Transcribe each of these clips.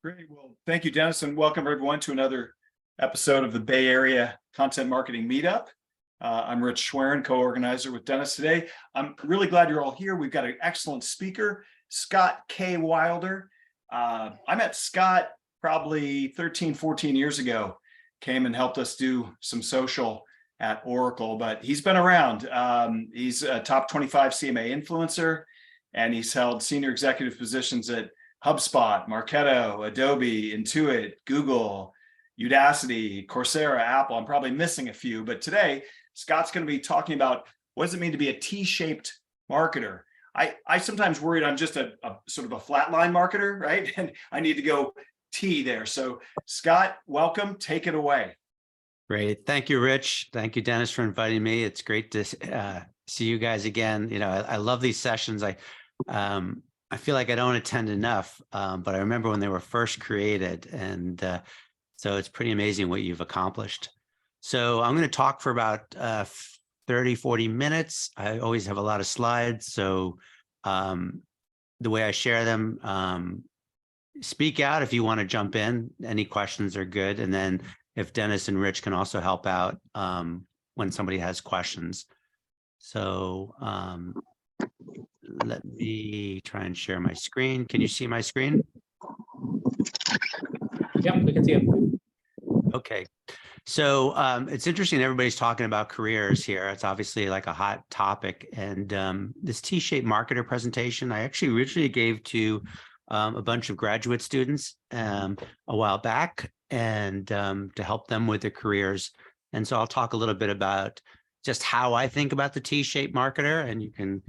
Great. Well, thank you, Dennis, and welcome everyone to another episode of the Bay Area Content Marketing Meetup. I'm Rich Schwerin, co-organizer with Dennis today. I'm really glad you're all here. We've got an excellent speaker, Scott K. Wilder. I met Scott probably 13, 14 years ago, came and helped us do some social at Oracle, but he's been around. He's a top 25 CMA influencer, and he's held senior executive positions at HubSpot, Marketo, Adobe, Intuit, Google, Udacity, Coursera, Apple. I'm probably missing a few, but today Scott's going to be talking about what does it mean to be a T-shaped marketer. I sometimes worried I'm just a sort of a flatline marketer, right? And I need to go T there. So Scott, welcome. Take it away. Great. Thank you, Rich. Thank you, Dennis, for inviting me. It's great to see you guys again. You know, I love these sessions. I feel like I don't attend enough, but I remember when they were first created, and so it's pretty amazing what you've accomplished. So I'm going to talk for about 30, 40 minutes. I always have a lot of slides, so the way I share them, speak out if you want to jump in. Any questions are good, and then if Dennis and Rich can also help out when somebody has questions. So let me try and share my screen. Can you see my screen? Yep, we can see it. Okay. So it's interesting. Everybody's talking about careers here. It's obviously like a hot topic. And this T-shaped marketer presentation, I actually originally gave to a bunch of graduate students a while back, and to help them with their careers. And so I'll talk a little bit about just how I think about the T-shaped marketer, and you can,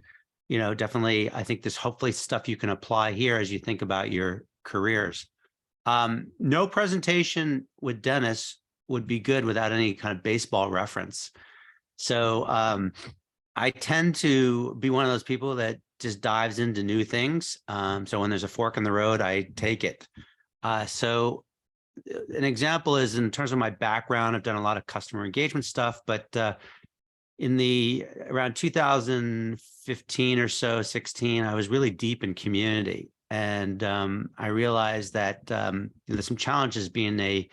you know, definitely, I think there's hopefully stuff you can apply here as you think about your careers. No presentation with Dennis would be good without any kind of baseball reference. So I tend to be one of those people that just dives into new things. So when there's a fork in the road, I take it. So an example is in terms of my background, I've done a lot of customer engagement stuff, but in around 2015 or so, 16, I was really deep in community. And I realized that there's some challenges being a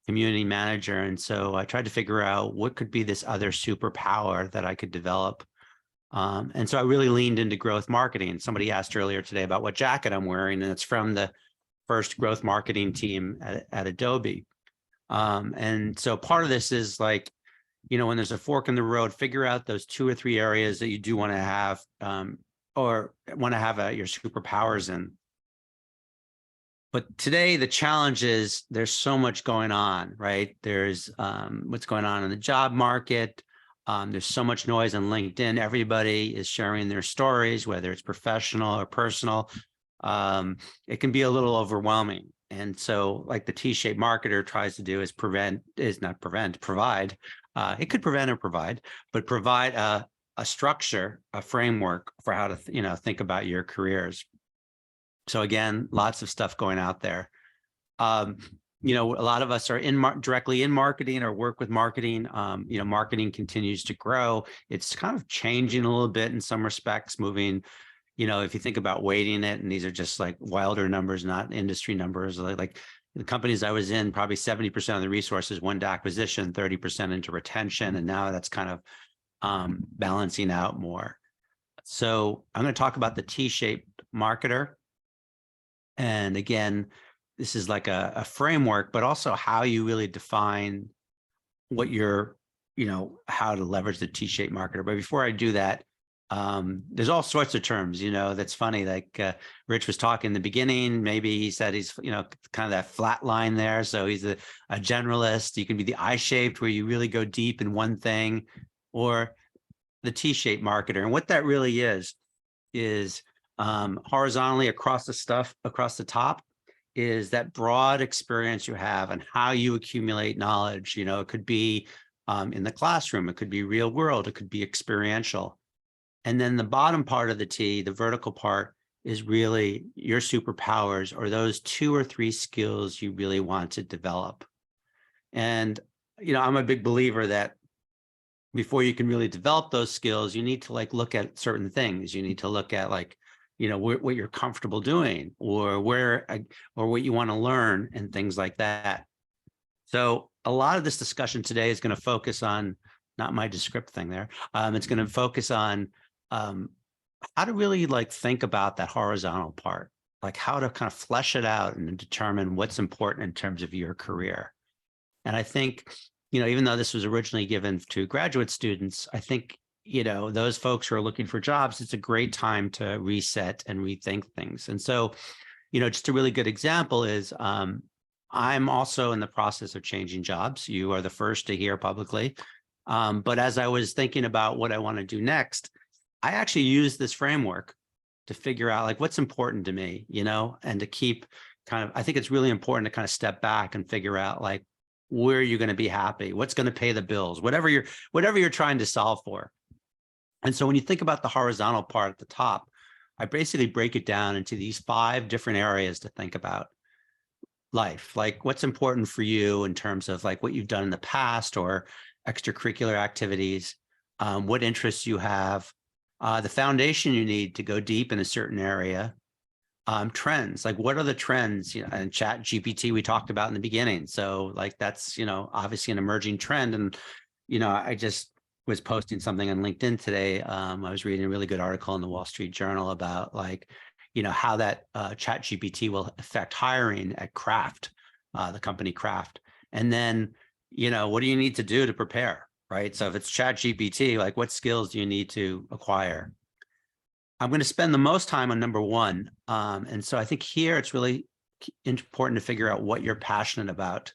community manager. And so I tried to figure out what could be this other superpower that I could develop. And so I really leaned into growth marketing. Somebody asked earlier today about what jacket I'm wearing, and it's from the first growth marketing team at Adobe. And so part of this is like, you know, when there's a fork in the road, figure out those 2 or 3 areas that you do want to have or want to have your superpowers in. But today, the challenge is there's so much going on, right? There's what's going on in the job market. There's so much noise on LinkedIn. Everybody is sharing their stories, whether it's professional or personal. It can be a little overwhelming. And so like the T-shaped marketer tries to do is provide. It could prevent or provide, but provide a structure, a framework for how to think about your careers. So again, lots of stuff going out there. You know, a lot of us are directly in marketing or work with marketing. You know, marketing continues to grow. It's kind of changing a little bit in some respects, moving. You know, if you think about weighting it, and these are just like Wilder numbers, not industry numbers, like the companies I was in, probably 70% of the resources went to acquisition, 30% into retention. And now that's kind of balancing out more. So I'm going to talk about the T-shaped marketer. And again, this is like a framework, but also how you really define what you're, you know, how to leverage the T-shaped marketer. But before I do that, there's all sorts of terms, you know, that's funny. Like Rich was talking in the beginning, maybe he said he's, you know, kind of that flat line there. So he's a generalist. You can be the I-shaped where you really go deep in one thing, or the T-shaped marketer. And what that really is horizontally across the top is that broad experience you have and how you accumulate knowledge. You know, it could be in the classroom, it could be real world, it could be experiential. And then the bottom part of the T, the vertical part, is really your superpowers, or those 2 or 3 skills you really want to develop. And, you know, I'm a big believer that before you can really develop those skills, you need to like look at certain things. You need to look at like, what you're comfortable doing, or or what you want to learn, and things like that. So a lot of this discussion today is going to focus on, not my descript thing there. It's going to focus on how to really think about that horizontal part, like how to kind of flesh it out and determine what's important in terms of your career. And I think, even though this was originally given to graduate students, I think, those folks who are looking for jobs, it's a great time to reset and rethink things. And so, just a really good example is I'm also in the process of changing jobs. You are the first to hear publicly. But as I was thinking about what I want to do next, I actually use this framework to figure out what's important to me, and to keep I think it's really important to kind of step back and figure out where are you going to be happy, what's going to pay the bills, whatever you're trying to solve for. And so when you think about the horizontal part at the top, I basically break it down into these 5 different areas to think about life, what's important for you in terms of what you've done in the past or extracurricular activities, what interests you have, the foundation you need to go deep in a certain area, trends, what are the trends, and Chat GPT we talked about in the beginning. So that's, obviously an emerging trend. And, I just was posting something on LinkedIn today. I was reading a really good article in the Wall Street Journal about how that Chat GPT will affect hiring at Kraft, the company Kraft. And then, what do you need to do to prepare, right? So if it's Chat GPT, what skills do you need to acquire? I'm going to spend the most time on number 1. And so I think here it's really important to figure out what you're passionate about.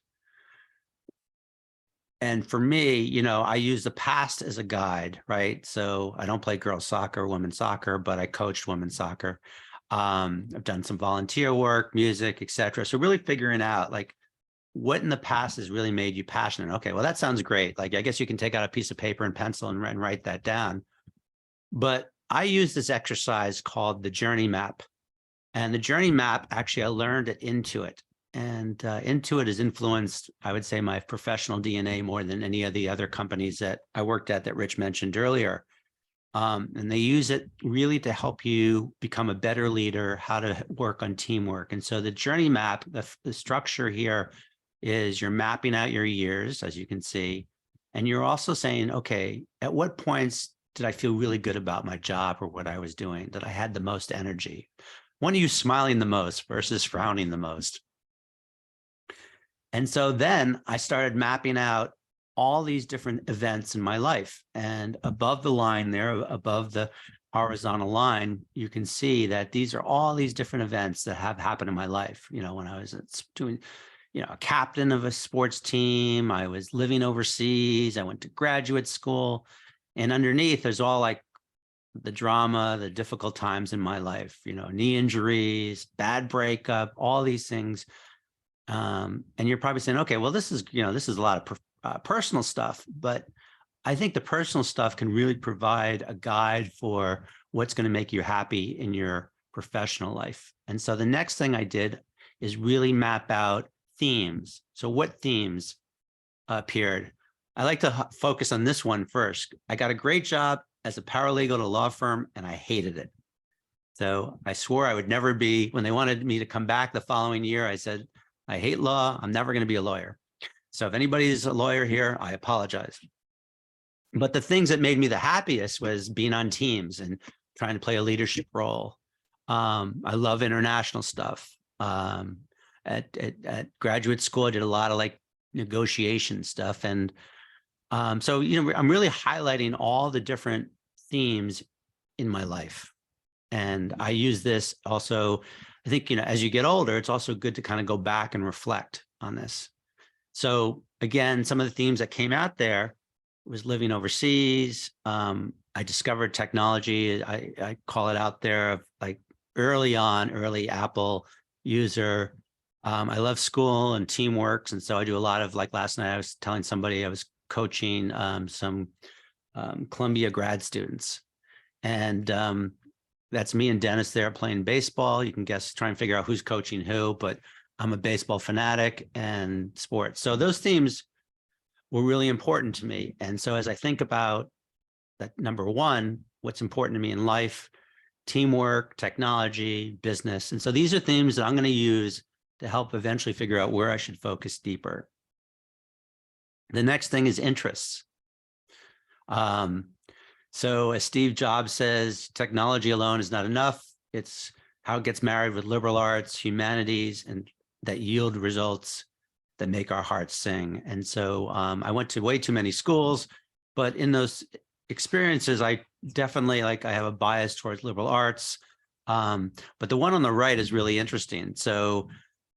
And for me, I use the past as a guide, right? So I don't play girls soccer, women's soccer, but I coached women's soccer. I've done some volunteer work, music, etc. So really figuring out what in the past has really made you passionate. Okay, well, that sounds great. I guess you can take out a piece of paper and pencil and write that down. But I use this exercise called the journey map. And the journey map, actually, I learned at Intuit. And Intuit has influenced, I would say, my professional DNA more than any of the other companies that I worked at that Rich mentioned earlier. And they use it really to help you become a better leader, how to work on teamwork. And so the journey map, the structure here is you're mapping out your years, as you can see. And you're also saying, okay, at what points did I feel really good about my job or what I was doing, that I had the most energy? When are you smiling the most versus frowning the most? And so then I started mapping out all these different events in my life. And above the line there, above the horizontal line, you can see that these are all these different events that have happened in my life. When I was doing, a captain of a sports team, I was living overseas, I went to graduate school, and underneath there's all the drama, the difficult times in my life, knee injuries, bad breakup, all these things. And you're probably saying, okay, well, this is a lot of personal stuff, but I think the personal stuff can really provide a guide for what's going to make you happy in your professional life. And so the next thing I did is really map out themes. So what themes appeared? I like to focus on this one first. I got a great job as a paralegal at a law firm, and I hated it. So I swore I would never be, when they wanted me to come back the following year, I said, I hate law. I'm never going to be a lawyer. So if anybody's a lawyer here, I apologize. But the things that made me the happiest was being on teams and trying to play a leadership role. I love international stuff. At graduate school, I did a lot of negotiation stuff. And so, I'm really highlighting all the different themes in my life. And I use this also, I think, as you get older, it's also good to kind of go back and reflect on this. So again, some of the themes that came out there was living overseas. I discovered technology. I call it out there of early Apple user. I love school and teamwork. And so I do a lot of last night, I was telling somebody I was coaching some Columbia grad students. And that's me and Dennis there playing baseball. You can guess, try and figure out who's coaching who, but I'm a baseball fanatic and sports. So those themes were really important to me. And so as I think about that, number 1, what's important to me in life, teamwork, technology, business. And so these are themes that I'm going to use to help eventually figure out where I should focus deeper. The next thing is interests. So as Steve Jobs says, technology alone is not enough. It's how it gets married with liberal arts, humanities, and that yield results that make our hearts sing. And so I went to way too many schools, but in those experiences, I definitely I have a bias towards liberal arts. But the one on the right is really interesting. So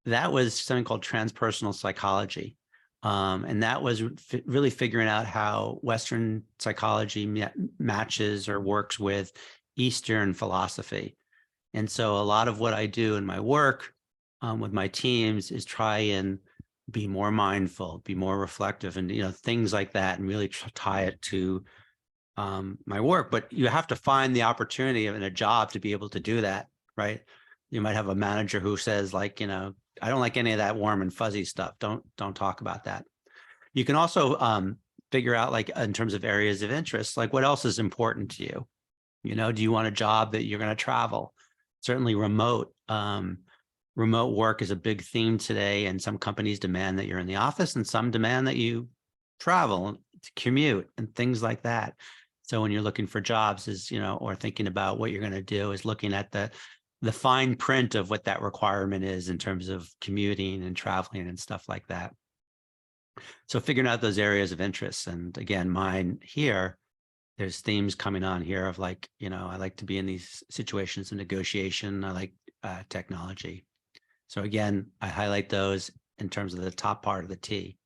that was something called transpersonal psychology. And that was really figuring out how Western psychology matches or works with Eastern philosophy. And so a lot of what I do in my work with my teams is try and be more mindful, be more reflective, and things like that, and really tie it to my work. But you have to find the opportunity in a job to be able to do that, right? You might have a manager who says, like, I don't like any of that warm and fuzzy stuff. Don't talk about that. You can also figure out, like, in terms of areas of interest, like what else is important to you? Do you want a job that you're going to travel? Certainly remote work is a big theme today, and some companies demand that you're in the office, and some demand that you travel to commute and things like that. So when you're looking for jobs, or thinking about what you're going to do, is looking at the fine print of what that requirement is in terms of commuting and traveling and stuff like that. So figuring out those areas of interest. And again, mine here, there's themes coming on here of, like, I like to be in these situations of negotiation. I like technology. So again, I highlight those in terms of the top part of the T.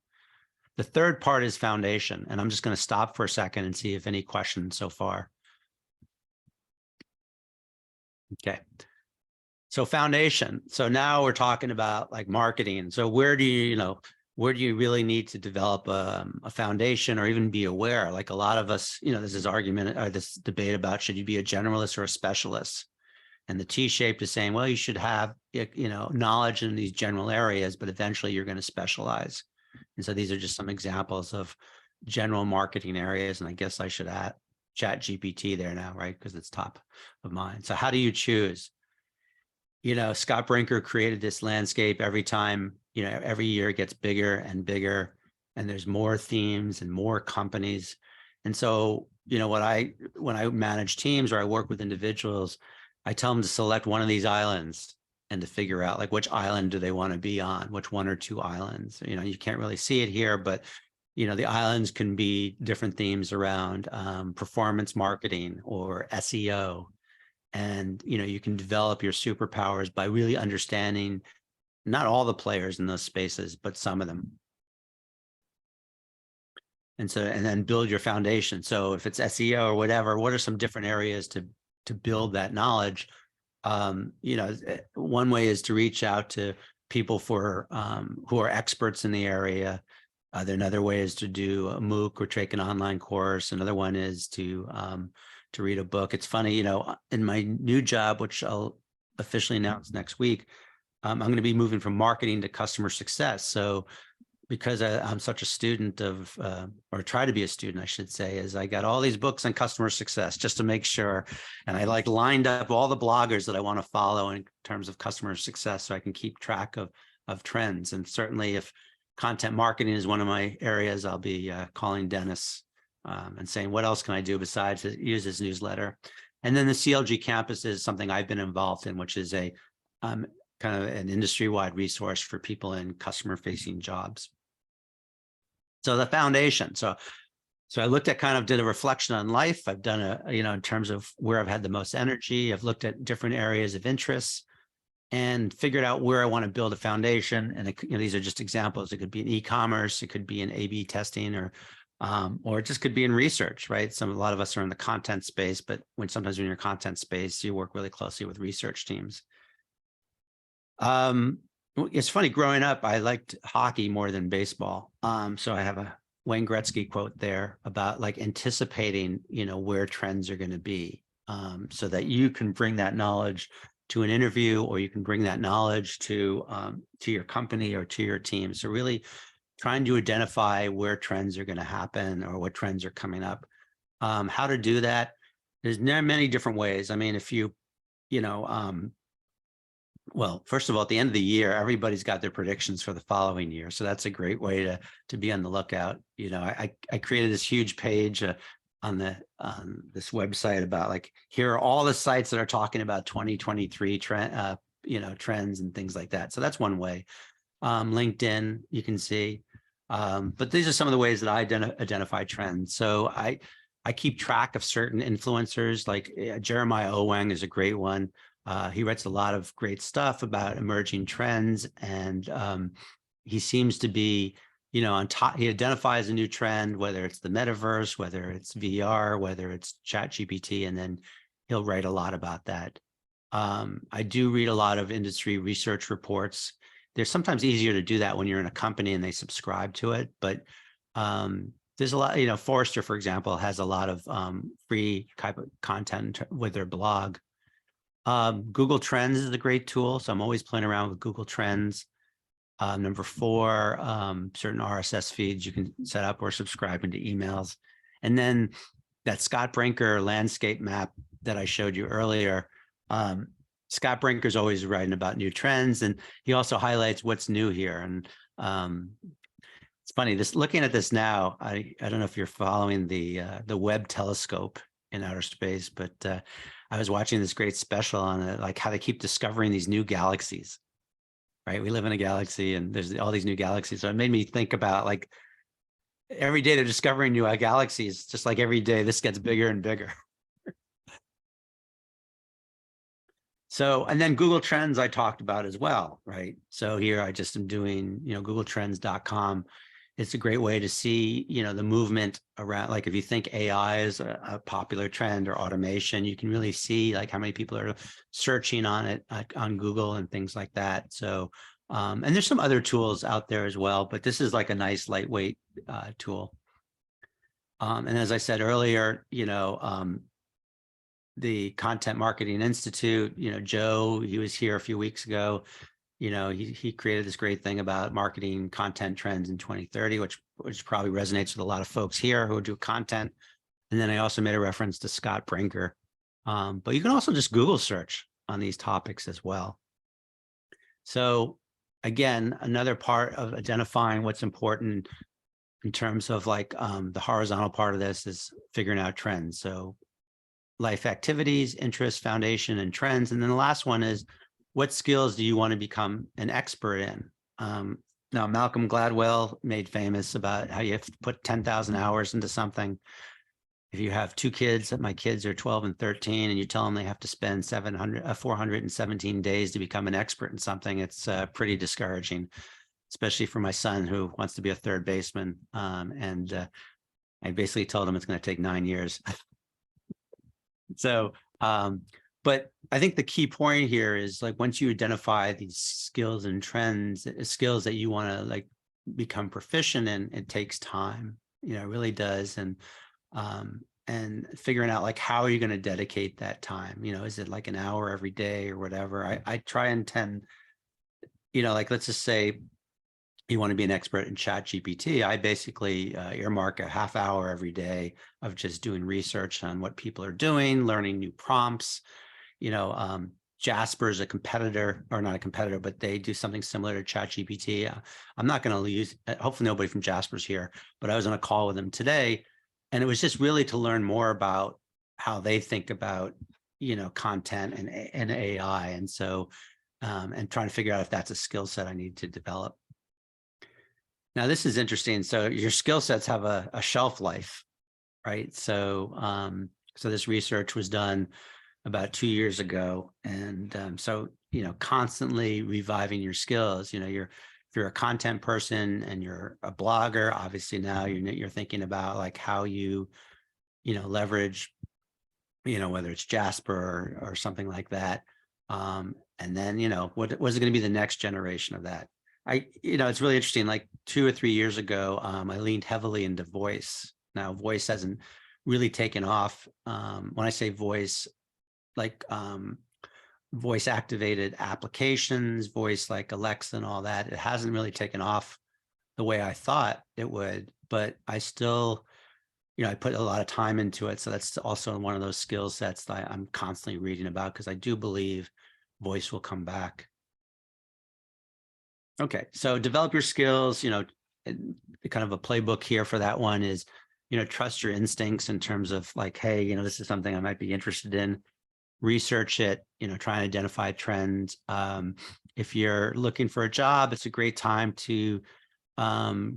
The third part is foundation. And I'm just going to stop for a second and see if any questions so far. Okay. So foundation. So now we're talking about, like, marketing. So where do you really need to develop a foundation, or even be aware? Like, a lot of us, there's this argument or this debate about, should you be a generalist or a specialist? And the T-shaped is saying, well, you should have, knowledge in these general areas, but eventually you're going to specialize. And so these are just some examples of general marketing areas. And I guess I should add ChatGPT there now, right? Because it's top of mind. So how do you choose? Scott Brinker created this landscape. Every time, every year it gets bigger and bigger, and there's more themes and more companies. And so, when I manage teams or I work with individuals, I tell them to select one of these islands and to figure out, like, which island do they want to be on, which one or two islands. You can't really see it here, but the islands can be different themes around performance marketing or SEO. And, you can develop your superpowers by really understanding not all the players in those spaces, but some of them. And then build your foundation. So if it's SEO or whatever, what are some different areas to build that knowledge? One way is to reach out to people who are experts in the area. Another way is to do a MOOC or take an online course. Another one is to read a book. It's funny, in my new job, which I'll officially announce next week, I'm going to be moving from marketing to customer success. So because I'm such a student of, or try to be a student, I should say, is I got all these books on customer success just to make sure. And I lined up all the bloggers that I want to follow in terms of customer success, so I can keep track of trends. And certainly if content marketing is one of my areas, I'll be calling Dennis and saying, what else can I do besides use his newsletter? And then the CLG campus is something I've been involved in, which is a kind of an industry-wide resource for people in customer-facing jobs. So the foundation. So I looked at did a reflection on life. I've done in terms of where I've had the most energy. I've looked at different areas of interest and figured out where I want to build a foundation. And these are just examples. It could be in e-commerce, it could be in A/B testing, or it just could be in research, right? A lot of us are in the content space, but sometimes when you're in content space, you work really closely with research teams. It's funny, growing up, I liked hockey more than baseball. So I have a Wayne Gretzky quote there about anticipating, where trends are going to be, so that you can bring that knowledge to an interview, or you can bring that knowledge to your company or to your team. So really trying to identify where trends are going to happen or what trends are coming up. How to do that? There's many different ways. I mean, if you well, first of all, at the end of the year, everybody's got their predictions for the following year. So that's a great way to be on the lookout. I created this huge page on this website about like, here are all the sites that are talking about 2023 trend, trends and things like that. So that's one way. LinkedIn, you can see. But these are some of the ways that I identify trends. So I keep track of certain influencers, like Jeremiah Owang is a great one. He writes a lot of great stuff about emerging trends, and he seems to be, on top. He identifies a new trend, whether it's the metaverse, whether it's VR, whether it's ChatGPT, and then he'll write a lot about that. I do read a lot of industry research reports. They're sometimes easier to do that when you're in a company and they subscribe to it, but there's a lot, Forrester, for example, has a lot of free type of content with their blog. Google Trends is a great tool. So I'm always playing around with Google Trends. Number 4, certain RSS feeds you can set up or subscribe into emails. And then that Scott Brinker landscape map that I showed you earlier, Scott Brinker's always writing about new trends, and he also highlights what's new here. And it's funny, looking at this now, I don't know if you're following the Webb telescope in outer space, but I was watching this great special on it, like how they keep discovering these new galaxies, right? We live in a galaxy and there's all these new galaxies. So it made me think about like every day they're discovering new galaxies, just like every day this gets bigger and bigger. So, and then Google Trends I talked about as well, right? So here I just am doing, googletrends.com. It's a great way to see, the movement around, like if you think AI is a popular trend or automation, you can really see like how many people are searching on it on Google and things like that. So, and there's some other tools out there as well, but this is like a nice lightweight tool. And as I said earlier, the Content Marketing Institute, Joe, he was here a few weeks ago. He created this great thing about marketing content trends in 2030, which probably resonates with a lot of folks here who do content. And then I also made a reference to Scott Brinker. But you can also just Google search on these topics as well. So again, another part of identifying what's important in terms of like the horizontal part of this is figuring out trends. So life activities, interests, foundation, and trends. And then the last one is, what skills do you want to become an expert in? Now, Malcolm Gladwell made famous about how you have to put 10,000 hours into something. If you have 2 kids, my kids are 12 and 13, and you tell them they have to spend 417 days to become an expert in something, it's pretty discouraging, especially for my son who wants to be a third baseman. And I basically told him it's going to take 9 years. So, but I think the key point here is like, once you identify these skills and trends, skills that you want to like become proficient in, it takes time, it really does. And figuring out like, how are you going to dedicate that time? Is it like an hour every day or whatever? I try and tend, like, let's just say you want to be an expert in ChatGPT. I basically earmark a half hour every day of just doing research on what people are doing, learning new prompts. Jasper is a competitor, or not a competitor, but they do something similar to ChatGPT. I'm not going to use, hopefully nobody from Jasper's here, but I was on a call with them today, and it was just really to learn more about how they think about, content and AI. And so, and trying to figure out if that's a skill set I need to develop. Now, this is interesting. So your skill sets have a shelf life, right? So, so this research was done about 2 years ago. And so, constantly reviving your skills, if you're a content person and you're a blogger, obviously now you're thinking about like how you, leverage, whether it's Jasper or something like that. And then, what was it going to be the next generation of that? It's really interesting. Like 2 or 3 years ago, I leaned heavily into voice. Now, voice hasn't really taken off. When I say voice, like voice activated applications, voice like Alexa and all that, it hasn't really taken off the way I thought it would. But I still I put a lot of time into it. So that's also one of those skill sets that I'm constantly reading about, because I do believe voice will come back. Okay, so develop your skills, and kind of a playbook here for that one is, trust your instincts in terms of like, hey, this is something I might be interested in. Research it, try and identify trends. If you're looking for a job, it's a great time to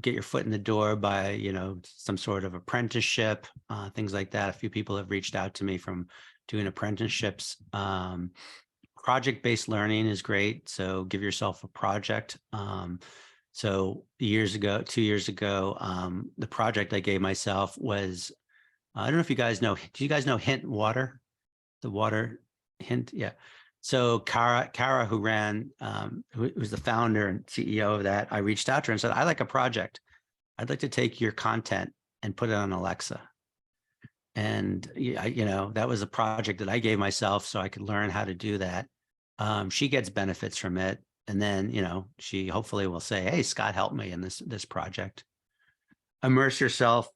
get your foot in the door by, some sort of apprenticeship, things like that. A few people have reached out to me from doing apprenticeships. Project-based learning is great. So give yourself a project. So 2 years ago, the project I gave myself was, I don't know if you guys know, do you guys know Hint Water? The water Hint? Yeah. So Kara, who ran, who was the founder and CEO of that, I reached out to her and said, I like a project. I'd like to take your content and put it on Alexa. And, that was a project that I gave myself so I could learn how to do that. She gets benefits from it. And then, she hopefully will say, hey, Scott, help me in this project. Immerse yourself.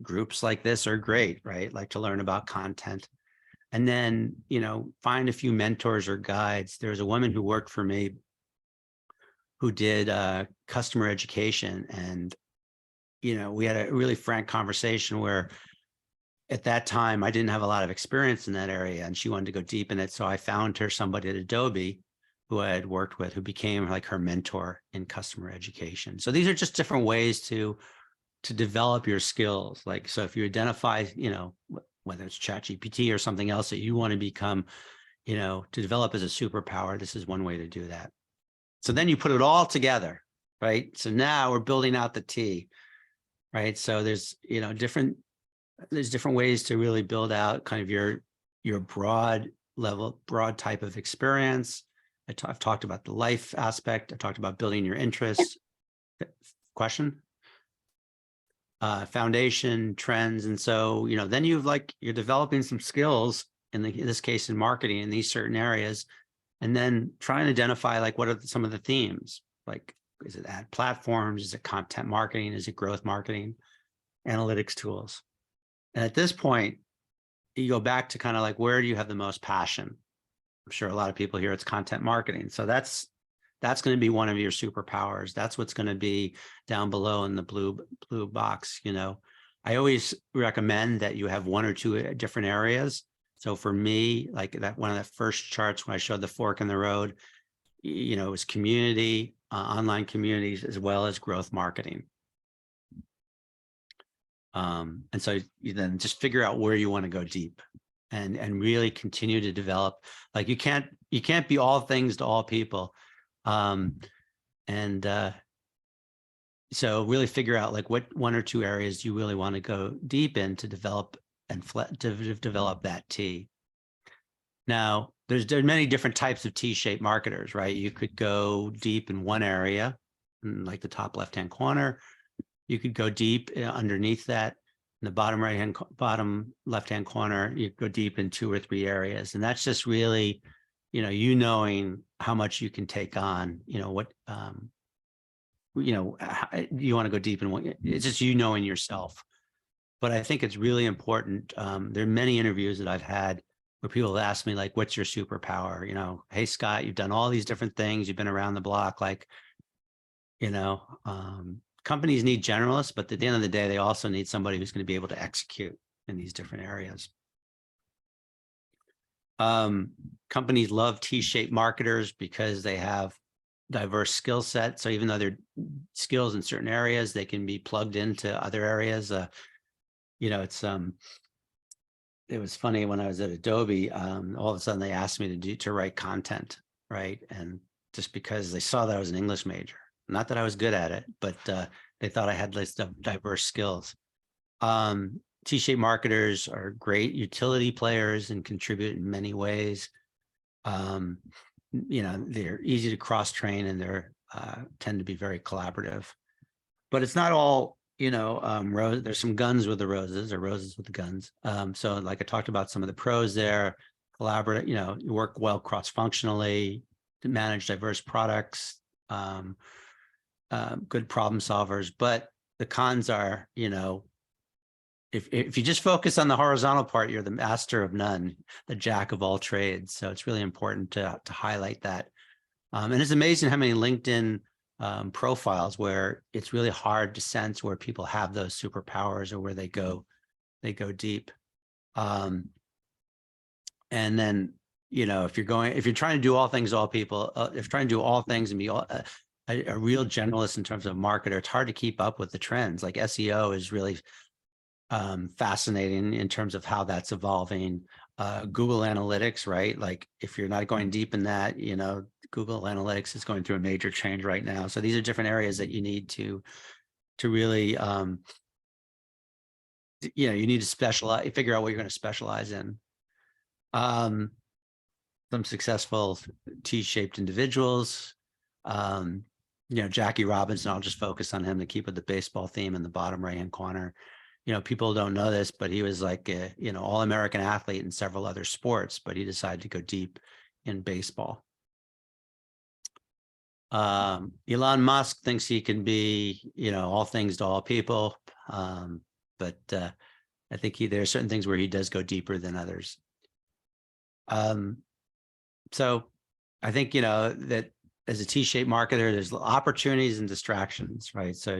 Groups like this are great, right? Like to learn about content. And then, find a few mentors or guides. There was a woman who worked for me who did customer education. And, we had a really frank conversation where at that time, I didn't have a lot of experience in that area and she wanted to go deep in it. So I found her somebody at Adobe who I had worked with, who became like her mentor in customer education. So these are just different ways to develop your skills. Like, so if you identify, whether it's ChatGPT or something else that you want to become, to develop as a superpower, this is one way to do that. So then you put it all together, right? So now we're building out the T, right? So there's, different ways to really build out kind of your broad type of experience. I've talked about the life aspect. I talked about building your interests. Question? Foundation, trends. And so, then you're developing some skills in this case in marketing in these certain areas, and then try and identify like what are some of the themes? Like, is it ad platforms? Is it content marketing? Is it growth marketing? Analytics tools? And at this point, you go back to kind of like, where do you have the most passion? I'm sure a lot of people here, it's content marketing. So that's going to be one of your superpowers. That's what's going to be down below in the blue box. I always recommend that you have one or two different areas. So for me, like that one of the first charts when I showed the fork in the road, it was community, online communities, as well as growth marketing. And so you then just figure out where you want to go deep and really continue to develop. Like you can't be all things to all people. So really figure out like what one or two areas you really want to go deep in to develop and to develop that T. Now, there's many different types of T-shaped marketers, right? You could go deep in one area, like the top left-hand corner. You could go deep underneath that. In the bottom left-hand corner, you go deep in 2 or 3 areas. And that's just really, knowing how much you can take on, what, you want to go deep in what, it's just, knowing yourself. But I think it's really important. There are many interviews that I've had where people have asked me like, what's your superpower? Hey, Scott, you've done all these different things. You've been around the block. Like, companies need generalists, but at the end of the day, they also need somebody who's going to be able to execute in these different areas. Companies love T-shaped marketers because they have diverse skill sets. So even though they're skills in certain areas, they can be plugged into other areas. It was funny when I was at Adobe, all of a sudden they asked me to write content, right? And just because they saw that I was an English major. Not that I was good at it, but they thought I had this diverse skills. T-shaped marketers are great utility players and contribute in many ways. They're easy to cross-train and they're tend to be very collaborative. But it's not all, there's some guns with the roses or roses with the guns. So like I talked about some of the pros there, collaborate, you work well cross-functionally to manage diverse products. Good problem solvers, but the cons are, if you just focus on the horizontal part, you're the master of none, the jack of all trades. So it's really important to highlight that. And it's amazing how many LinkedIn profiles where it's really hard to sense where people have those superpowers or where they go deep. And then, if you're trying to do all things, all people, if you're trying to do all things and be a real generalist in terms of marketer, it's hard to keep up with the trends. Like SEO is really fascinating in terms of how that's evolving. Google Analytics, right? Like if you're not going deep in that, Google Analytics is going through a major change right now. So these are different areas that you need to really, you need to specialize, figure out what you're going to specialize in. Some successful T-shaped individuals, Jackie Robinson, I'll just focus on him to keep with the baseball theme in the bottom right-hand corner. People don't know this, but he was like a, all-American athlete in several other sports, but he decided to go deep in baseball. Elon Musk thinks he can be, all things to all people. But I think there are certain things where he does go deeper than others. So I think, that as a T-shaped marketer, there's opportunities and distractions, right? So,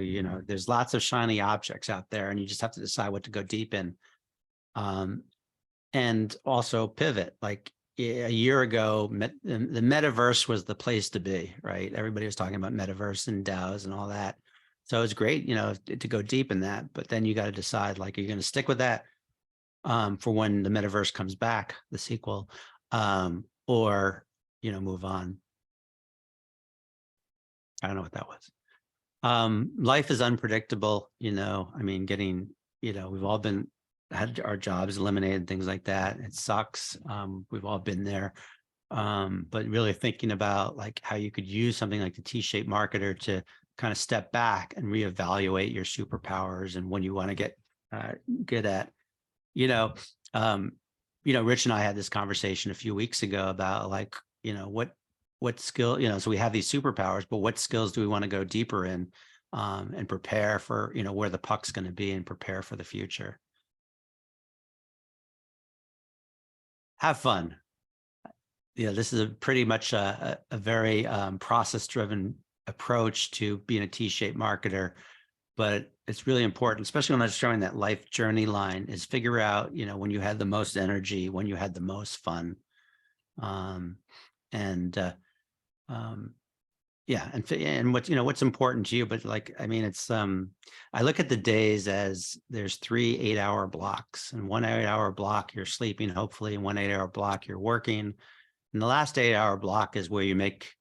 there's lots of shiny objects out there and you just have to decide what to go deep in. And also pivot. Like a year ago, the metaverse was the place to be, right? Everybody was talking about metaverse and DAOs and all that. So it's great, to go deep in that, but then you got to decide, like, are you going to stick with that for when the metaverse comes back, the sequel, or, move on. I don't know what that was. Life is unpredictable, getting, we've all had our jobs eliminated, things like that. It sucks. We've all been there. But really thinking about like how you could use something like the T-shaped marketer to kind of step back and reevaluate your superpowers and when you want to get good at, Rich and I had this conversation a few weeks ago about like, what skill, so we have these superpowers, but what skills do we want to go deeper in and prepare for, where the puck's going to be and prepare for the future. Have fun. This is pretty much a very process-driven approach to being a T-shaped marketer, but it's really important, especially when I'm showing that life journey line, is figure out, when you had the most energy, when you had the most fun. Yeah. And what's important to you, but like, I mean, it's, I look at the days as there's 3 8-hour blocks, and 1 8-hour block you're sleeping, hopefully, and 1 8-hour block you're working. And the last 8-hour block is where you make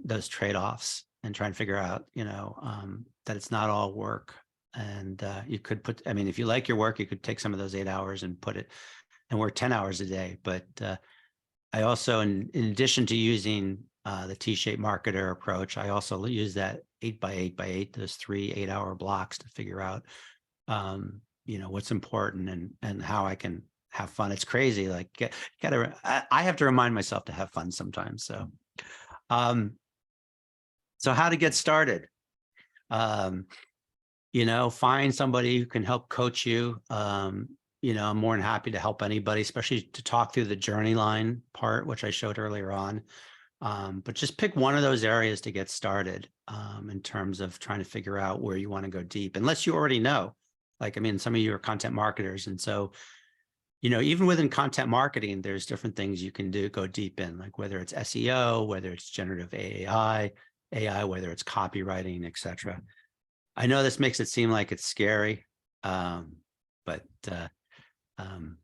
those trade-offs and try and figure out, that it's not all work. And you could put, I mean, if you like your work, you could take some of those 8 hours and put it and work 10 hours a day. But I also, in addition to using the T-shaped marketer approach, I also use that 8x8x8, those 3 8-hour blocks to figure out, what's important and how I can have fun. It's crazy. Like, I have to remind myself to have fun sometimes. So, so how to get started? Find somebody who can help coach you. I'm more than happy to help anybody, especially to talk through the journey line part, which I showed earlier on. But just pick one of those areas to get started in terms of trying to figure out where you want to go deep, unless you already know. Like, I mean, some of you are content marketers. And so, even within content marketing, there's different things you can do, go deep in, like whether it's SEO, whether it's generative AI, whether it's copywriting, etc. I know this makes it seem like it's scary, but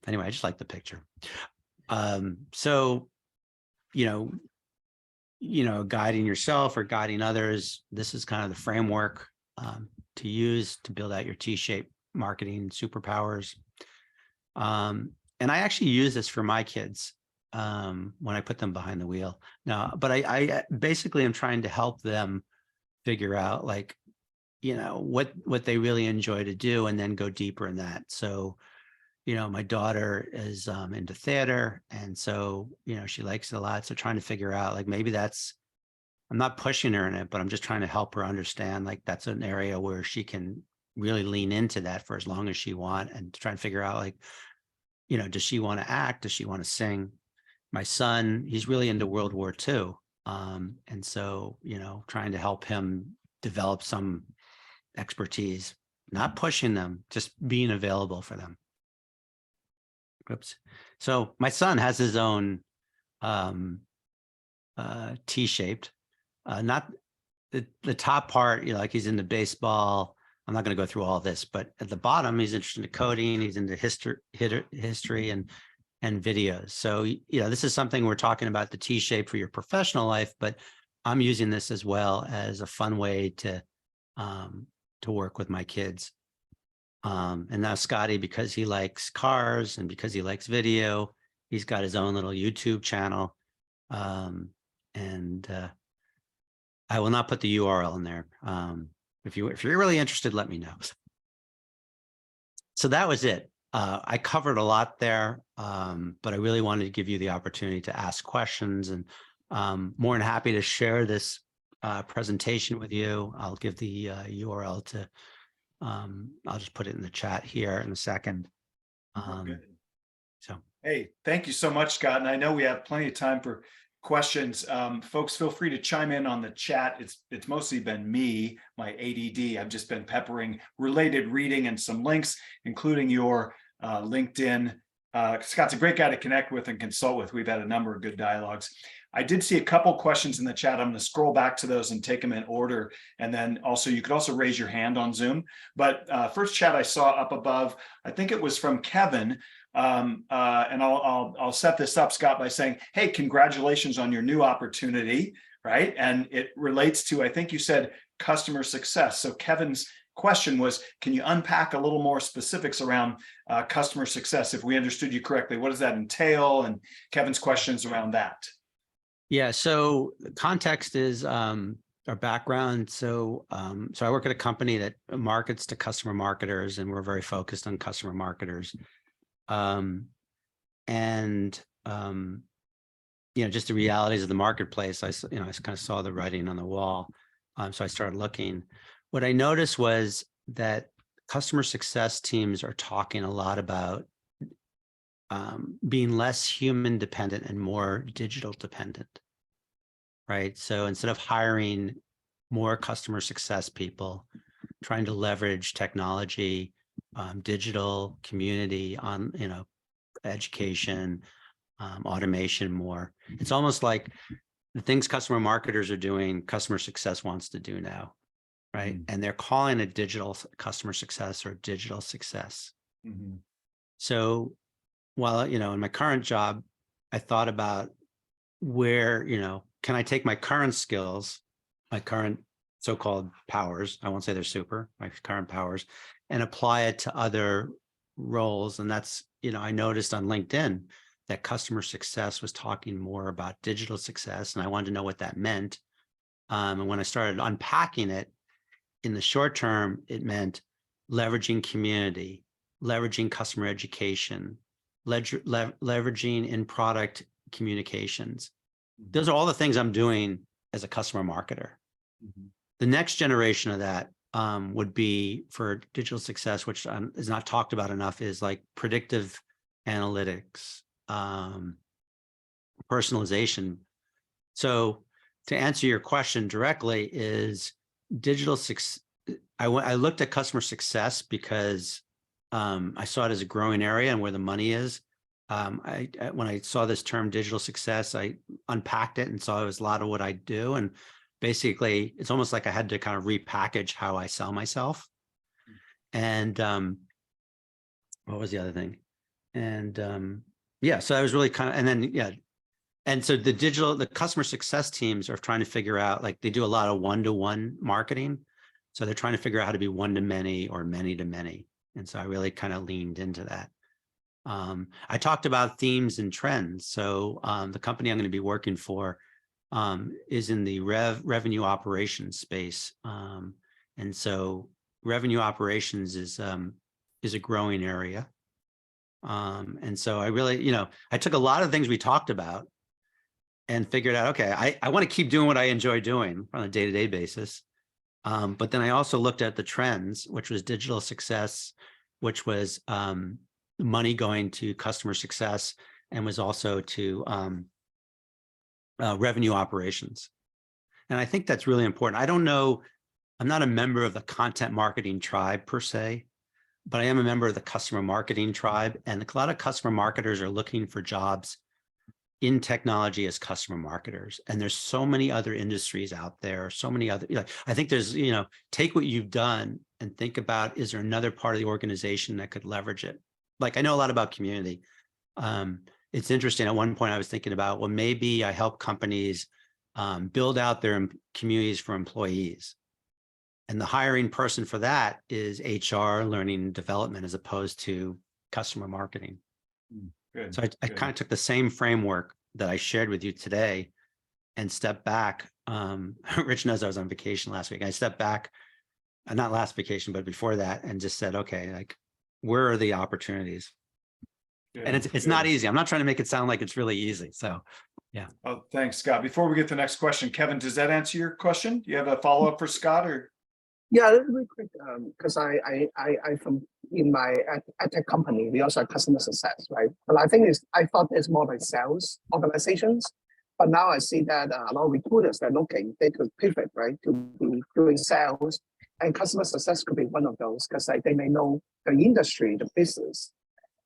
anyway, I just like the picture. So, guiding yourself or guiding others, this is kind of the framework to use to build out your T-shaped marketing superpowers. And I actually use this for my kids when I put them behind the wheel now, but I basically am trying to help them figure out, like, what they really enjoy to do and then go deeper in that. So, my daughter is into theater, and so, she likes it a lot. So trying to figure out, like, maybe I'm not pushing her in it, but I'm just trying to help her understand, like, that's an area where she can really lean into that for as long as she want and try and figure out, like, does she want to act? Does she want to sing? My son, he's really into World War II. And so, trying to help him develop some expertise, not pushing them, just being available for them. Oops. So my son has his own T-shaped, not the top part, like he's into baseball. I'm not going to go through all this, but at the bottom, he's interested in coding. He's into history and videos. So, this is something we're talking about, the T-shape for your professional life, but I'm using this as well as a fun way to work with my kids. And now Scotty, because he likes cars and because he likes video, he's got his own little YouTube channel. And I will not put the URL in there. If you're really interested, let me know. So that was it. I covered a lot there, but I really wanted to give you the opportunity to ask questions, and more than happy to share this presentation with you. I'll give the URL to, I'll just put it in the chat here in a second. So, hey, thank you so much, Scott. And I know we have plenty of time for questions. Folks, feel free to chime in on the chat. It's mostly been me, my ADD. I've just been peppering related reading and some links, including your LinkedIn. Scott's a great guy to connect with and consult with. We've had a number of good dialogues. I did see a couple questions in the chat. I'm going to scroll back to those and take them in order. And then also, you could also raise your hand on Zoom. But first chat I saw up above, I think it was from Kevin. And I'll set this up, Scott, by saying, hey, congratulations on your new opportunity, right? And it relates to, I think you said, customer success. So Kevin's question was, can you unpack a little more specifics around customer success? If we understood you correctly, what does that entail? And Kevin's questions around that. Yeah, so the context is our background. So I work at a company that markets to customer marketers, and we're very focused on customer marketers. Just the realities of the marketplace. I kind of saw the writing on the wall. So I started looking. What I noticed was that customer success teams are talking a lot about being less human dependent and more digital dependent, right? So instead of hiring more customer success people, trying to leverage technology, digital community on, education, automation more. It's almost like the things customer marketers are doing, customer success wants to do now, right? Mm-hmm. And they're calling it digital customer success or digital success. Mm-hmm. So while, in my current job, I thought about where, can I take my current skills, my current so-called powers, I won't say they're super, my current powers, and apply it to other roles. And that's, I noticed on LinkedIn that customer success was talking more about digital success, and I wanted to know what that meant. And when I started unpacking it, in the short term, it meant leveraging community, leveraging customer education, leveraging in-product communications. Those are all the things I'm doing as a customer marketer. Mm-hmm. The next generation of that would be for digital success, which is not talked about enough, is like predictive analytics, personalization. So to answer your question directly, is digital success. I looked at customer success because I saw it as a growing area and where the money is. When I saw this term digital success, I unpacked it and saw it was a lot of what I do. And basically, it's almost like I had to kind of repackage how I sell myself. And what was the other thing? And so I was really kind of, and then, and so the customer success teams are trying to figure out, like, they do a lot of one-to-one marketing. So they're trying to figure out how to be one-to-many or many-to-many. And so I really kind of leaned into that. I talked about themes and trends. So the company I'm going to be working for is in the revenue operations space. And so revenue operations is a growing area. And so I really, I took a lot of things we talked about and figured out, okay, I want to keep doing what I enjoy doing on a day-to-day basis. But then I also looked at the trends, which was digital success, which was money going to customer success, and was also to revenue operations. And I think that's really important. I don't know, I'm not a member of the content marketing tribe per se, but I am a member of the customer marketing tribe. And a lot of customer marketers are looking for jobs in technology as customer marketers. And there's so many other industries out there, so many other, I think there's, take what you've done and think about, is there another part of the organization that could leverage it? Like, I know a lot about community. It's interesting. At one point I was thinking about, well, maybe I help companies build out their communities for employees. And the hiring person for that is HR, learning and development, as opposed to customer marketing. Good. So I kind of took the same framework that I shared with you today and stepped back. Rich knows I was on vacation last week. I stepped back, not last vacation, but before that, and just said, okay, like, where are the opportunities? Good. And it's not easy. I'm not trying to make it sound like it's really easy. So, yeah. Oh, thanks, Scott. Before we get to the next question, Kevin, does that answer your question? Do you have a follow-up for Scott, or? Yeah, really quick, because I from in my at tech company, we also have customer success, right? But I thought it's more like sales organizations, but now I see that a lot of recruiters that are looking, they could pivot, right, to be doing sales, and customer success could be one of those, because like they may know the industry, the business,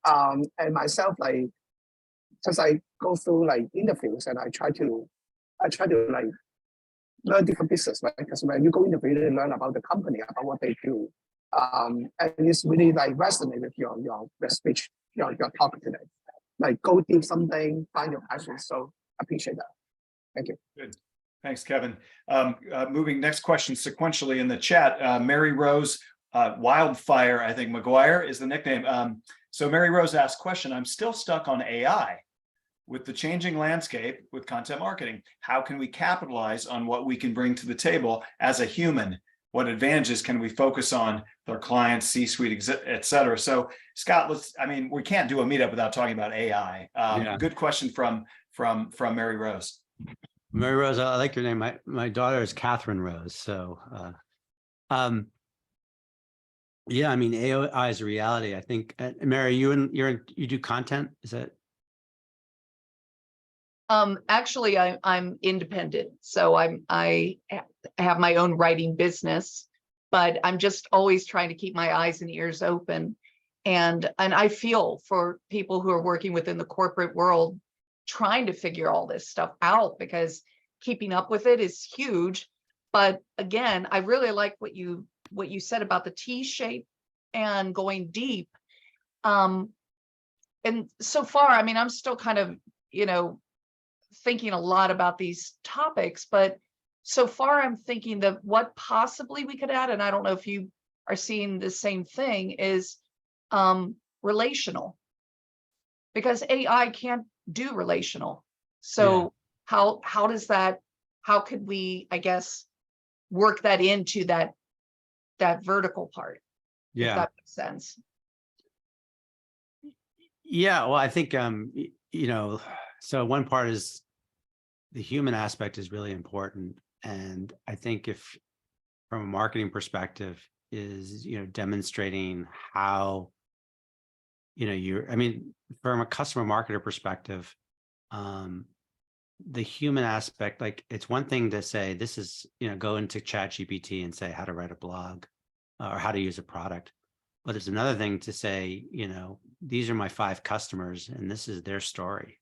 and myself, like, because I go through like interviews and I try to like learn different business, right? Because when you go interview, you learn about the company, about what they do. And it's really like resonate with your speech, your talk today. Like go do something, find your passion. So appreciate that. Thank you. Good. Thanks, Kevin. Moving next question sequentially in the chat. Mary Rose Wildfire, I think McGuire is the nickname. So Mary Rose asked question, I'm still stuck on AI. With the changing landscape with content marketing, how can we capitalize on what we can bring to the table as a human? What advantages can we focus on with our clients, C-suite, et cetera? So Scott, we can't do a meetup without talking about AI. Good question from Mary Rose. Mary Rose, I like your name. My daughter is Catherine Rose. So, yeah, I mean, AI is a reality. I think, Mary, you do content, is that? Actually, I'm independent, so I have my own writing business, but I'm just always trying to keep my eyes and ears open, and I feel for people who are working within the corporate world, trying to figure all this stuff out, because keeping up with it is huge. But again, I really like what you said about the T shape and going deep. And so far, I mean, I'm still kind of, thinking a lot about these topics, but so far I'm thinking that what possibly we could add, and I don't know if you are seeing the same thing, is relational, because AI can't do relational. So how could we, I guess, work that into that vertical part? Yeah, if that makes sense. Yeah, well, I think so one part is the human aspect is really important. And I think if from a marketing perspective is, demonstrating how, from a customer marketer perspective, the human aspect, like it's one thing to say, this is, go into ChatGPT and say how to write a blog or how to use a product. But it's another thing to say, these are my 5 customers and this is their story.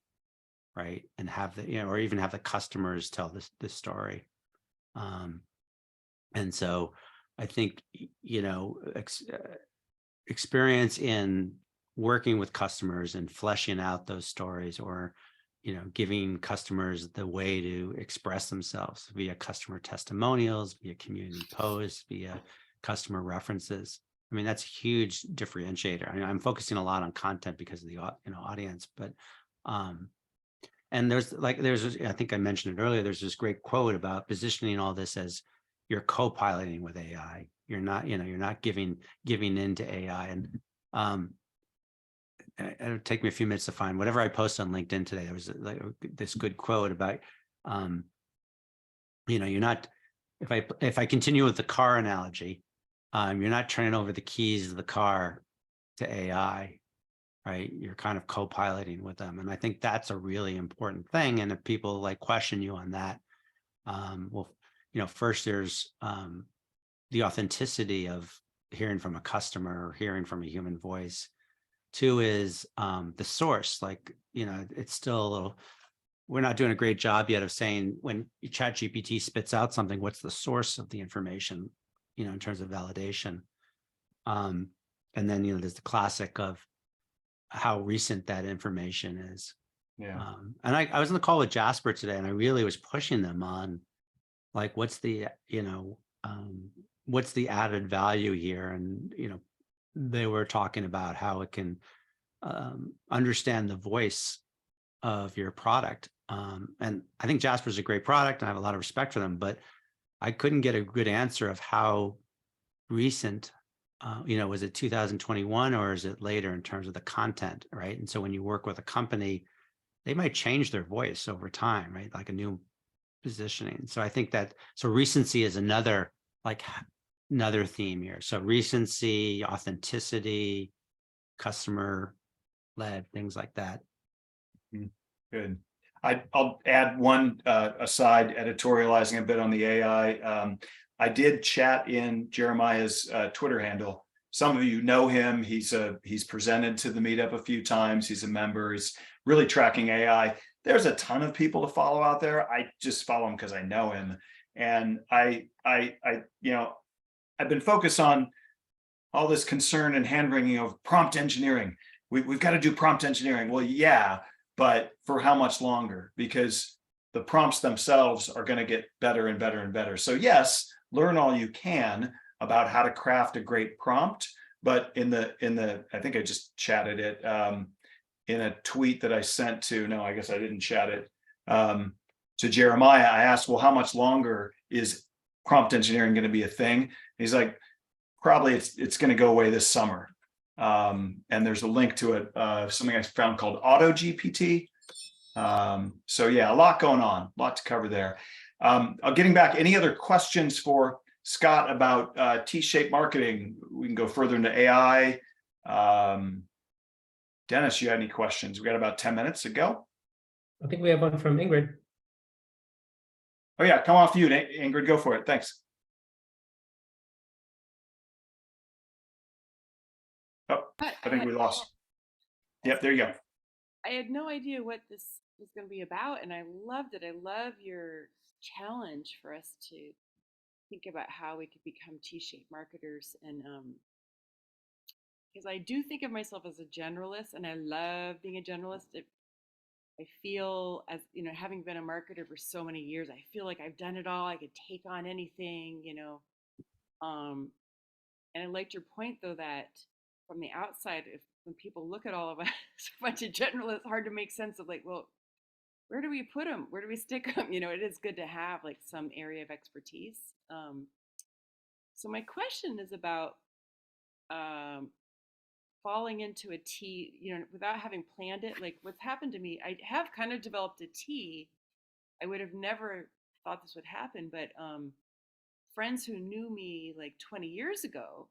Right. And have the, or even have the customers tell this story. And so I think, experience in working with customers and fleshing out those stories, or, giving customers the way to express themselves via customer testimonials, via community posts, via customer references. I mean, that's a huge differentiator. I mean, I'm focusing a lot on content because of the audience, but and there's I think I mentioned it earlier, there's this great quote about positioning all this as you're co-piloting with AI. You're not, you're not giving into AI. And it'll take me a few minutes to find whatever I post on LinkedIn today. There was like this good quote about, you're not if I continue with the car analogy, you're not turning over the keys of the car to AI, right? You're kind of co-piloting with them. And I think that's a really important thing. And if people like question you on that, well, first there's the authenticity of hearing from a customer or hearing from a human voice. Two is the source, it's still a little, we're not doing a great job yet of saying when ChatGPT spits out something, what's the source of the information, in terms of validation. And then, there's the classic of how recent that information is. Yeah. And I was on the call with Jasper today, and I really was pushing them on what's the added value here. And, they were talking about how it can understand the voice of your product. And I think Jasper's a great product and I have a lot of respect for them, but I couldn't get a good answer of how recent, was it 2021 or is it later in terms of the content, right? And so when you work with a company, they might change their voice over time, right? Like a new positioning. So I think so recency is another theme here. So recency, authenticity, customer-led, things like that. Good. I'll add one aside, editorializing a bit on the AI. I did chat in Jeremiah's Twitter handle. Some of you know him. He's presented to the meetup a few times. He's a member. He's really tracking AI. There's a ton of people to follow out there. I just follow him because I know him, and I've been focused on all this concern and hand-wringing of prompt engineering. We've got to do prompt engineering. Well, yeah, but for how much longer? Because the prompts themselves are going to get better and better and better. So yes, learn all you can about how to craft a great prompt. But in the I think I just chatted it in a tweet that I sent to, no, I guess I didn't chat it, to Jeremiah. I asked, well, how much longer is prompt engineering going to be a thing? He's like, probably it's going to go away this summer. And there's a link to it, something I found called Auto GPT. So yeah, a lot going on, a lot to cover there. Getting back, any other questions for Scott about T-shaped marketing? We can go further into AI. Dennis, you had any questions? We got about 10 minutes to go. I think we have one from Ingrid. Oh yeah, come off you, Ingrid, go for it. Thanks. Oh, I think we lost. Yep, there you go. I had no idea what this was going to be about, and I loved it. I love your challenge for us to think about how we could become T-shaped marketers, and because I do think of myself as a generalist, and I love being a generalist. I feel, as having been a marketer for so many years, I feel like I've done it all. I could take on anything, and I liked your point, though, that from the outside, when people look at all of us, a bunch of generalists, hard to make sense of well, where do we put them? Where do we stick them? It is good to have some area of expertise. So my question is about falling into a T, without having planned it. What's happened to me, I have kind of developed a T. I would have never thought this would happen, but friends who knew me 20 years ago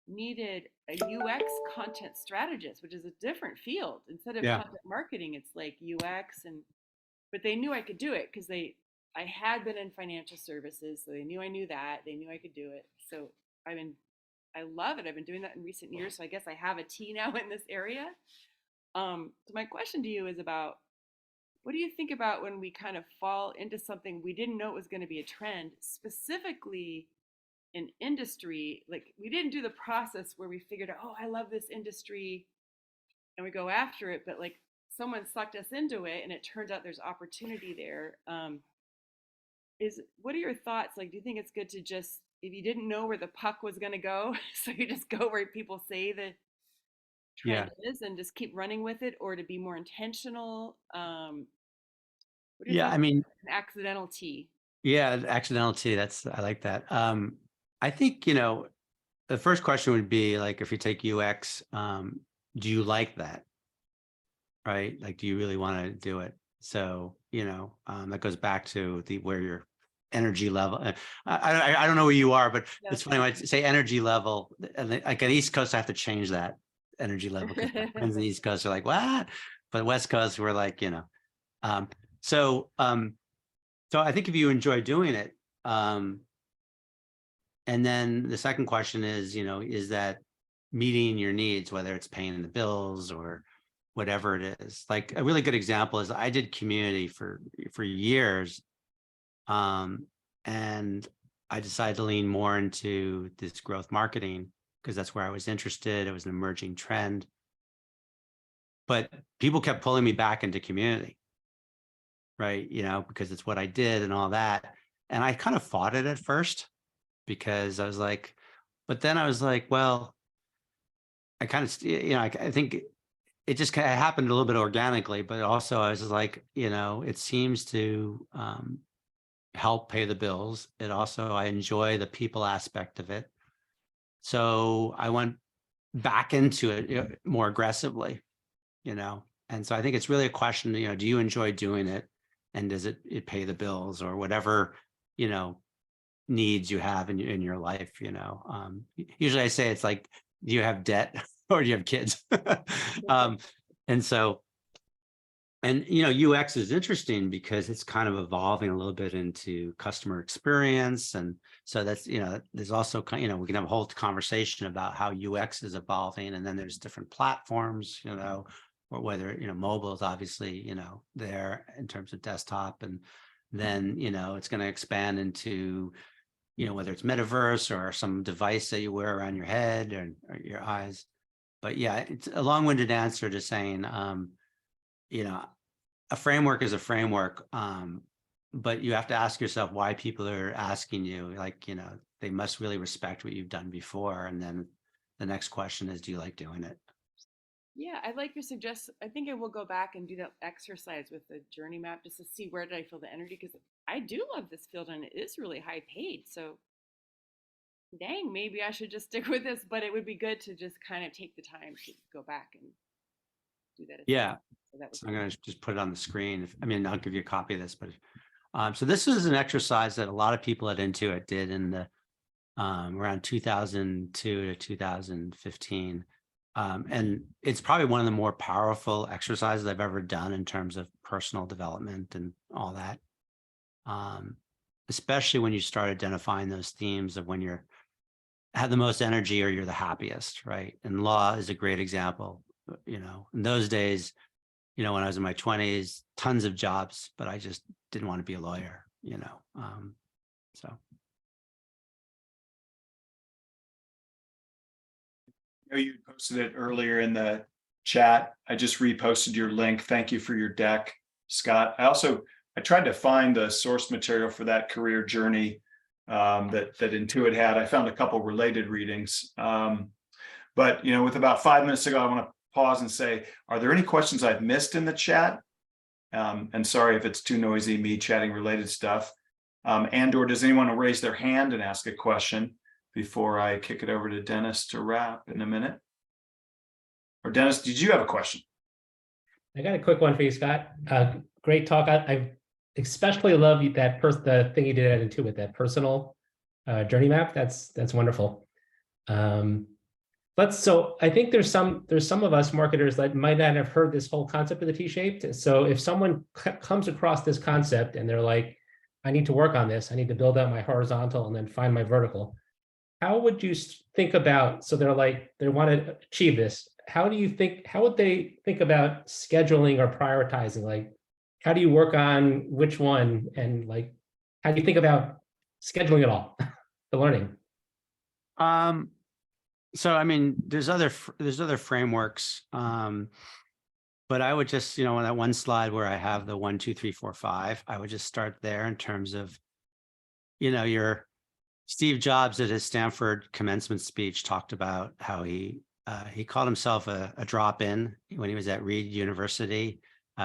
needed a UX content strategist, which is a different field. Instead of content marketing, it's UX, but they knew I could do it because I had been in financial services, so they knew I knew that. They knew I could do it. So I love it. I've been doing that in recent years, so I guess I have a T now in this area. So my question to you is about, what do you think about when we kind of fall into something we didn't know it was going to be a trend, specifically in industry? We didn't do the process where we figured out, oh, I love this industry, and we go after it, but someone sucked us into it, and it turns out there's opportunity there. What are your thoughts? Do you think it's good to just, if you didn't know where the puck was going to go, so you just go where people say the trend is and just keep running with it, or to be more intentional? What do you think? An accidental T. Yeah, accidental T. I like that. I think, the first question would be if you take UX, do you like that? Right? Do you really want to do it? So, that goes back to where your energy level. I don't know where you are, but Yeah, it's funny when I say energy level, and like on East Coast, I have to change that energy level because my friends on the East Coast are like, what? But West Coast, we're like, so I think if you enjoy doing it, and then the second question is, is that meeting your needs, whether it's paying the bills or whatever it is. Like a really good example is I did community for years. And I decided to lean more into this growth marketing because that's where I was interested. It was an emerging trend. But people kept pulling me back into community, right? Because it's what I did and all that. And I kind of fought it at first because I was like, but then I was like, well, I kind of, I think it just kind of happened a little bit organically, but also I was just like, it seems to help pay the bills. It also, I enjoy the people aspect of it. So I went back into it more aggressively, and so I think it's really a question, do you enjoy doing it? And does it pay the bills or whatever, needs you have in your life, usually I say it's like, do you have debt or do you have kids? And so, and UX is interesting because it's kind of evolving a little bit into customer experience, and so that's there's also we can have a whole conversation about how UX is evolving, and then there's different platforms, or whether mobile is obviously there in terms of desktop, and then it's going to expand into whether it's metaverse or some device that you wear around your head or your eyes. But yeah, it's a long-winded answer to saying a framework is a framework, but you have to ask yourself why people are asking you. Like, they must really respect what you've done before. And then the next question is, do you like doing it? Yeah, I like your suggestion. I think I will go back and do that exercise with the journey map just to see where did I feel the energy, because I do love this field and it is really high paid. So dang, maybe I should just stick with this, but it would be good to just kind of take the time to go back and do that. Yeah. So that was So I'm going to just put it on the screen. I'll give you a copy of this, but so this is an exercise that a lot of people at Intuit did in the around 2002 to 2015. And it's probably one of the more powerful exercises I've ever done in terms of personal development and all that. Especially when you start identifying those themes of when you're have the most energy or you're the happiest, right? And law is a great example. In those days, when I was in my 20s, tons of jobs, but I just didn't want to be a lawyer, so. You posted it earlier in the chat. I just reposted your link. Thank you for your deck, Scott. I tried to find the source material for that career journey that Intuit had. I found a couple related readings. But with about 5 minutes to go, I want to pause and say, are there any questions I've missed in the chat? And sorry if it's too noisy, me chatting related stuff. Or does anyone want to raise their hand and ask a question before I kick it over to Dennis to wrap in a minute? Or Dennis, did you have a question? I got a quick one for you, Scott. Great talk. I especially love the thing you did at Intuit, that personal journey map. That's wonderful. So I think there's some of us marketers that might not have heard this whole concept of the T-shaped. So if someone comes across this concept and they're like, I need to work on this, I need to build out my horizontal and then find my vertical. How would you think about, so they're like, they want to achieve this. How would they think about scheduling or prioritizing? Like, how do you work on which one? And like, how do you think about scheduling it all, the learning? So, there's other frameworks, but I would just, on that one slide where I have the 1, 2, 3, 4, 5, I would just start there in terms of, your Steve Jobs at his Stanford commencement speech talked about how he called himself a drop-in when he was at Reed University.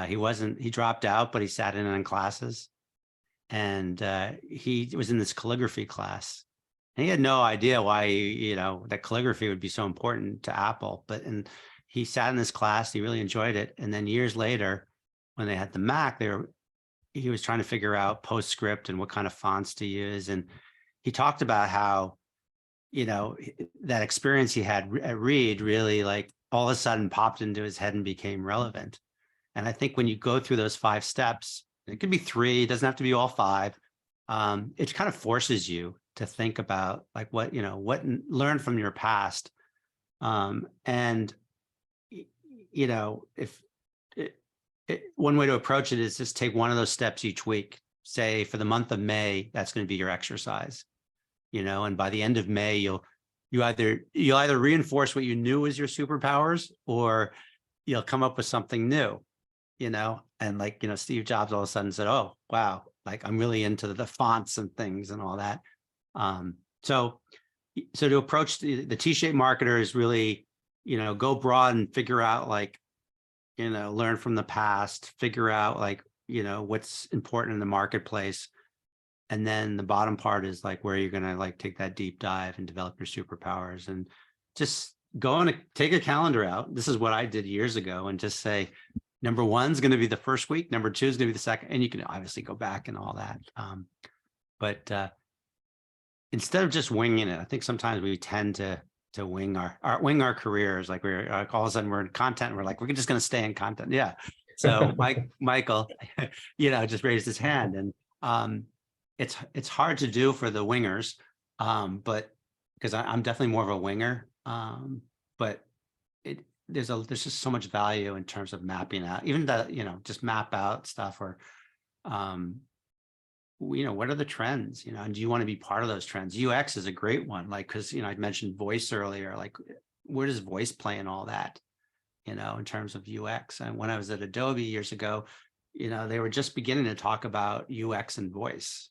He dropped out, but he sat in on classes, and he was in this calligraphy class. And he had no idea why, that calligraphy would be so important to Apple. And he sat in this class, he really enjoyed it. And then years later, when they had the Mac, he was trying to figure out PostScript and what kind of fonts to use. And he talked about how, that experience he had at Reed really like all of a sudden popped into his head and became relevant. And I think when you go through those 5 steps, it could be 3, it doesn't have to be all 5. It kind of forces you to think about like learn from your past. If one way to approach it is just take one of those steps each week. Say for the month of May, that's going to be your exercise, and by the end of May, you'll either reinforce what you knew was your superpowers, or you'll come up with something new, and like, Steve Jobs all of a sudden said, oh, wow, like I'm really into the fonts and things and all that. So to approach the T-shaped marketer is really, go broad and figure out like, learn from the past, figure out like, what's important in the marketplace. And then the bottom part is like where you're going to like take that deep dive and develop your superpowers, and just go and take a calendar out. This is what I did years ago, and just say, number 1 is going to be the first week. Number 2 is going to be the second. And you can obviously go back and all that. But instead of just winging it, I think sometimes we tend to wing our careers. Like we're like all of a sudden we're in content and we're like, we're just going to stay in content. Yeah. So Michael, just raised his hand, and it's hard to do for the wingers, but because I'm definitely more of a winger, but there's just so much value in terms of mapping out, even just map out stuff, or what are the trends, and do you want to be part of those trends? UX is a great one, like, because I mentioned voice earlier, like where does voice play in all that, in terms of UX? And when I was at Adobe years ago, they were just beginning to talk about UX and voice.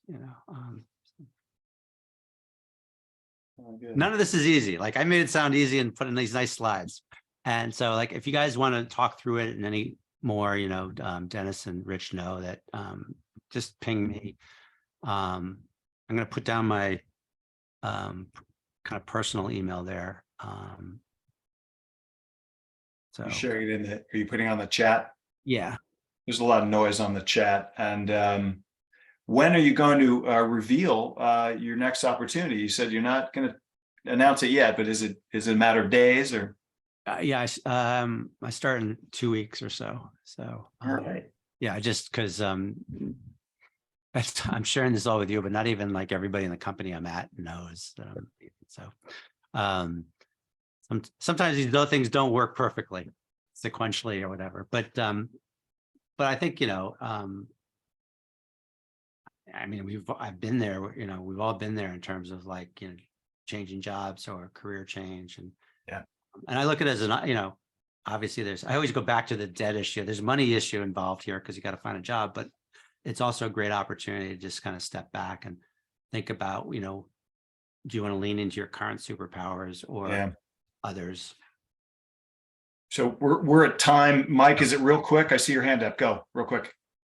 None of this is easy. Like I made it sound easy and put in these nice slides. And so like, if you guys want to talk through it and any more, Dennis and Rich know that, just ping me. I'm going to put down my kind of personal email there. So You're sharing it are you putting on the chat? Yeah. There's a lot of noise on the chat. And when are you going to reveal your next opportunity? You said you're not going to announce it yet, but is it a matter of days or? Yeah, I start in 2 weeks or so. So yeah, just because I'm sharing this all with you, but not even like everybody in the company I'm at knows that I'm leaving. So sometimes these other things don't work perfectly sequentially or whatever, but I think, I mean, I've been there, we've all been there in terms of like, changing jobs or career change. And yeah. And I look at it as obviously I always go back to the debt issue. There's money issue involved here because you got to find a job, but it's also a great opportunity to just kind of step back and think about, do you want to lean into your current superpowers or others? So we're at time. Mike, is it real quick? I see your hand up. Go real quick.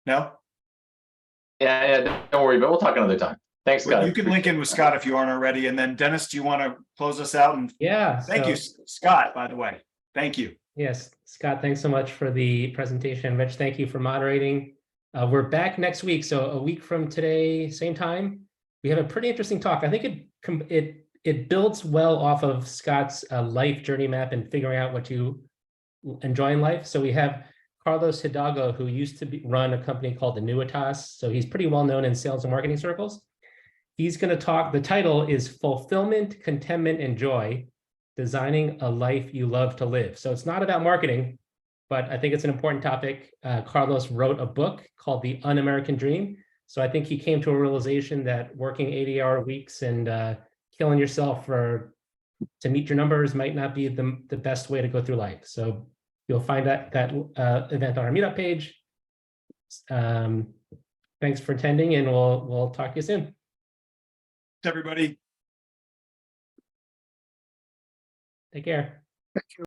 No? Yeah, don't worry, but we'll talk another time. Thanks, Scott. You can link in with Scott if you aren't already. And then Dennis, do you want to close us out? And Yeah. Thank you, Scott, by the way. Thank you. Yes, Scott, thanks so much for the presentation. Rich, thank you for moderating. We're back next week. So a week from today, same time, we have a pretty interesting talk. I think it builds well off of Scott's life journey map and figuring out what you enjoy in life. So we have Carlos Hidalgo, who used to run a company called the Nuitas. So he's pretty well known in sales and marketing circles. He's going to talk, the title is Fulfillment, Contentment, and Joy, Designing a Life You Love to Live. So it's not about marketing, but I think it's an important topic. Carlos wrote a book called The Un-American Dream. So I think he came to a realization that working 80-hour weeks and killing yourself to meet your numbers might not be the best way to go through life. So you'll find that event on our meetup page. Thanks for attending, and we'll talk to you soon. Everybody. Take care. Thank you.